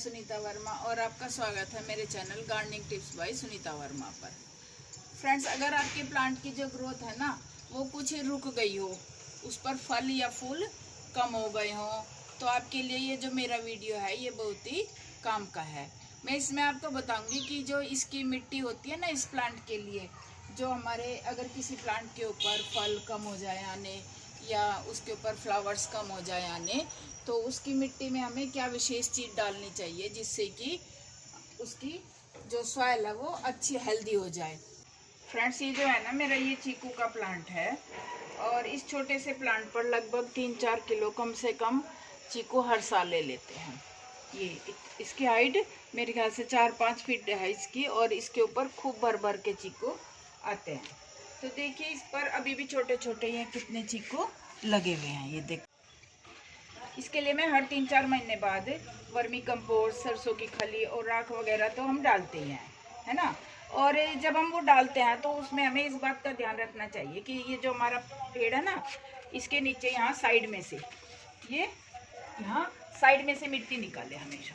सुनीता वर्मा और आपका स्वागत है मेरे channel gardening tips by Sunita Verma पर। फ्रेंड्स, अगर आपके प्लांट की जो ग्रोथ है ना वो कुछ रुक गई हो, उस पर फल या फूल कम हो गए हों, तो आपके लिए ये जो मेरा वीडियो है ये बहुत ही काम का है। मैं इसमें आपको बताऊंगी कि जो इसकी मिट्टी होती है ना इस प्लांट के लिए, जो हमारे अगर किसी प्लांट के ऊपर फल कम हो जाए आने या उसके ऊपर फ्लावर्स कम हो जाए आने, तो उसकी मिट्टी में हमें क्या विशेष चीज़ डालनी चाहिए जिससे कि उसकी जो सॉइल है वो अच्छी हेल्दी हो जाए। फ्रेंड्स, ये जो है ना मेरा ये चीकू का प्लांट है और इस छोटे से प्लांट पर लगभग 3-4 किलो कम से कम चीकू हर साल ले लेते हैं। ये इसकी हाइट मेरे ख्याल से 4-5 फीट है इसकी, और इसके ऊपर खूब भर भर के चीकू आते हैं। तो देखिए इस पर अभी भी छोटे छोटे ये कितने चीकू लगे हुए हैं, ये देख। इसके लिए मैं हर 3-4 महीने बाद वर्मी कंपोस्ट, सरसों की खली और राख वगैरह तो हम डालते ही हैं, है ना। और जब हम वो डालते हैं तो उसमें हमें इस बात का ध्यान रखना चाहिए कि ये जो हमारा पेड़ है ना, इसके नीचे यहाँ साइड में से यहाँ साइड में से मिट्टी निकाले हमेशा,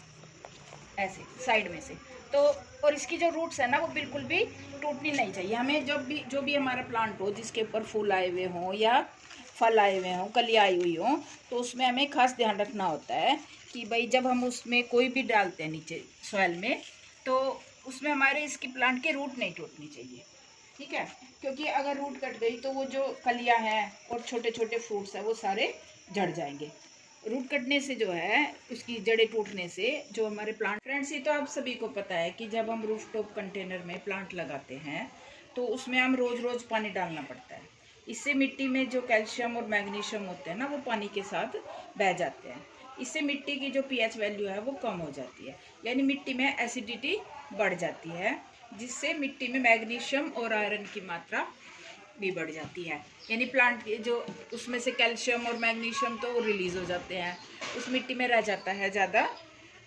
ऐसे साइड में से। तो और इसकी जो रूट्स है ना वो बिल्कुल भी टूटनी नहीं चाहिए। हमें जो भी हमारा प्लांट हो जिसके ऊपर फूल आए हुए हों या फल आए हुए हों, कलियाँ आई हुई हों, तो उसमें हमें खास ध्यान रखना होता है कि भाई जब हम उसमें कोई भी डालते हैं नीचे सॉइल में, तो उसमें हमारे इसकी प्लांट के रूट नहीं टूटनी चाहिए, ठीक है। क्योंकि अगर रूट कट गई तो वो जो कलियाँ हैं और छोटे छोटे फ्रूट्स हैं वो सारे झड़ जाएंगे। रूट कटने से जो है उसकी जड़ें टूटने से जो हमारे प्लांट, फ्रेंड्स ये तो आप सभी को पता है कि जब हम रूफ टॉप कंटेनर में प्लांट लगाते हैं तो उसमें हम रोज़ रोज़ पानी डालना पड़ता है। इससे मिट्टी में जो कैल्शियम और मैग्नीशियम होते हैं ना वो पानी के साथ बह जाते हैं। इससे मिट्टी की जो पीएच वैल्यू है वो कम हो जाती है, यानी मिट्टी में एसिडिटी बढ़ जाती है, जिससे मिट्टी में मैग्नीशियम और आयरन की मात्रा भी बढ़ जाती है। यानी प्लांट के जो उसमें से कैल्शियम और मैग्नीशियम तो रिलीज हो जाते हैं, उस मिट्टी में रह जाता है ज़्यादा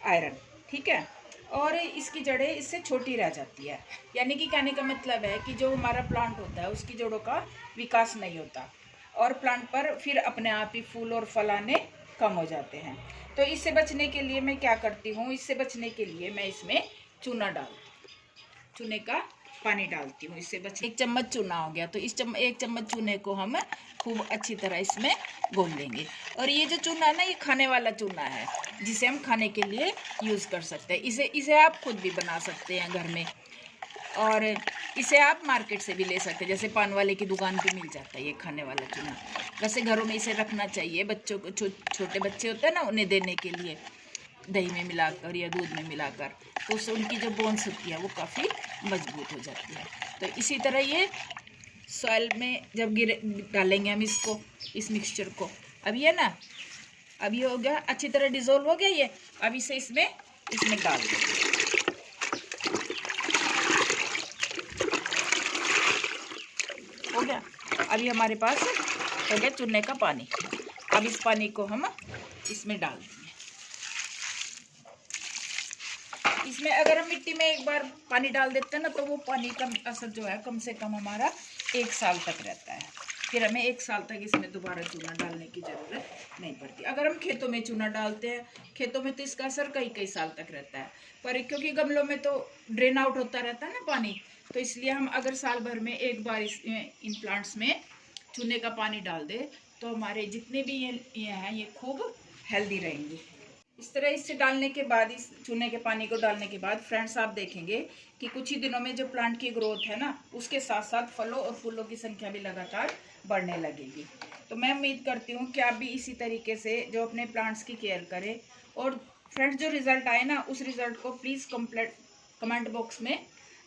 आयरन, ठीक है। और इसकी जड़ें इससे छोटी रह जाती है, यानी कि कहने का मतलब है कि जो हमारा प्लांट होता है उसकी जड़ों का विकास नहीं होता और प्लांट पर फिर अपने आप ही फूल और फल आने कम हो जाते हैं। तो इससे बचने के लिए मैं क्या करती हूँ, इससे बचने के लिए मैं इसमें चूने का पानी डालती हूँ। इससे बच 1 चम्मच चूना हो गया, तो इस 1 चम्मच चूने को हम खूब अच्छी तरह इसमें घोल लेंगे। और ये जो चूना है ना ये खाने वाला चूना है जिसे हम खाने के लिए यूज़ कर सकते हैं। इसे आप खुद भी बना सकते हैं घर में, और इसे आप मार्केट से भी ले सकते हैं, जैसे पान वाले की दुकान पे मिल जाता है ये खाने वाला चूना। वैसे घरों में इसे रखना चाहिए, बच्चों को छोटे बच्चे होते हैं ना उन्हें देने के लिए दही में मिलाकर या दूध में मिलाकर, तो उससे उनकी जो बोन्स होती है वो काफ़ी मजबूत हो जाती है। तो इसी तरह ये सॉइल में जब डालेंगे हम इसको, इस मिक्सचर को, अब ये ना अब ये हो गया अच्छी तरह डिज़ोल्व हो गया ये। अब इसे इसमें डाल देंगे, हो गया। अभी हमारे पास हो गया चूने का पानी। अब इस पानी को हम इसमें डाल देंगे। इसमें अगर हम मिट्टी में एक बार पानी डाल देते हैं ना तो वो पानी का असर जो है कम से कम हमारा 1 साल तक रहता है। फिर हमें 1 साल तक इसमें दोबारा चूना डालने की ज़रूरत नहीं पड़ती। अगर हम खेतों में चूना डालते हैं, खेतों में तो इसका असर कई साल तक रहता है, पर क्योंकि गमलों में तो ड्रेन आउट होता रहता है ना पानी, तो इसलिए हम अगर साल भर में एक बार इन प्लांट्स में चूने का पानी डाल दे तो हमारे जितने भी ये हैं ये खूब हेल्दी रहेंगे। इस तरह इससे डालने के बाद, इस चूने के पानी को डालने के बाद फ्रेंड्स आप देखेंगे कि कुछ ही दिनों में जो प्लांट की ग्रोथ है ना उसके साथ साथ फलों और फूलों की संख्या भी लगातार बढ़ने लगेगी। तो मैं उम्मीद करती हूँ कि आप भी इसी तरीके से जो अपने प्लांट्स की केयर करें। और फ्रेंड्स जो रिज़ल्ट आए ना उस रिज़ल्ट को प्लीज़ कमेंट बॉक्स में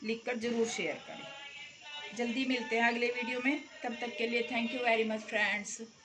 लिखकर ज़रूर शेयर करें। जल्दी मिलते हैं अगले वीडियो में, तब तक के लिए thank you very much friends.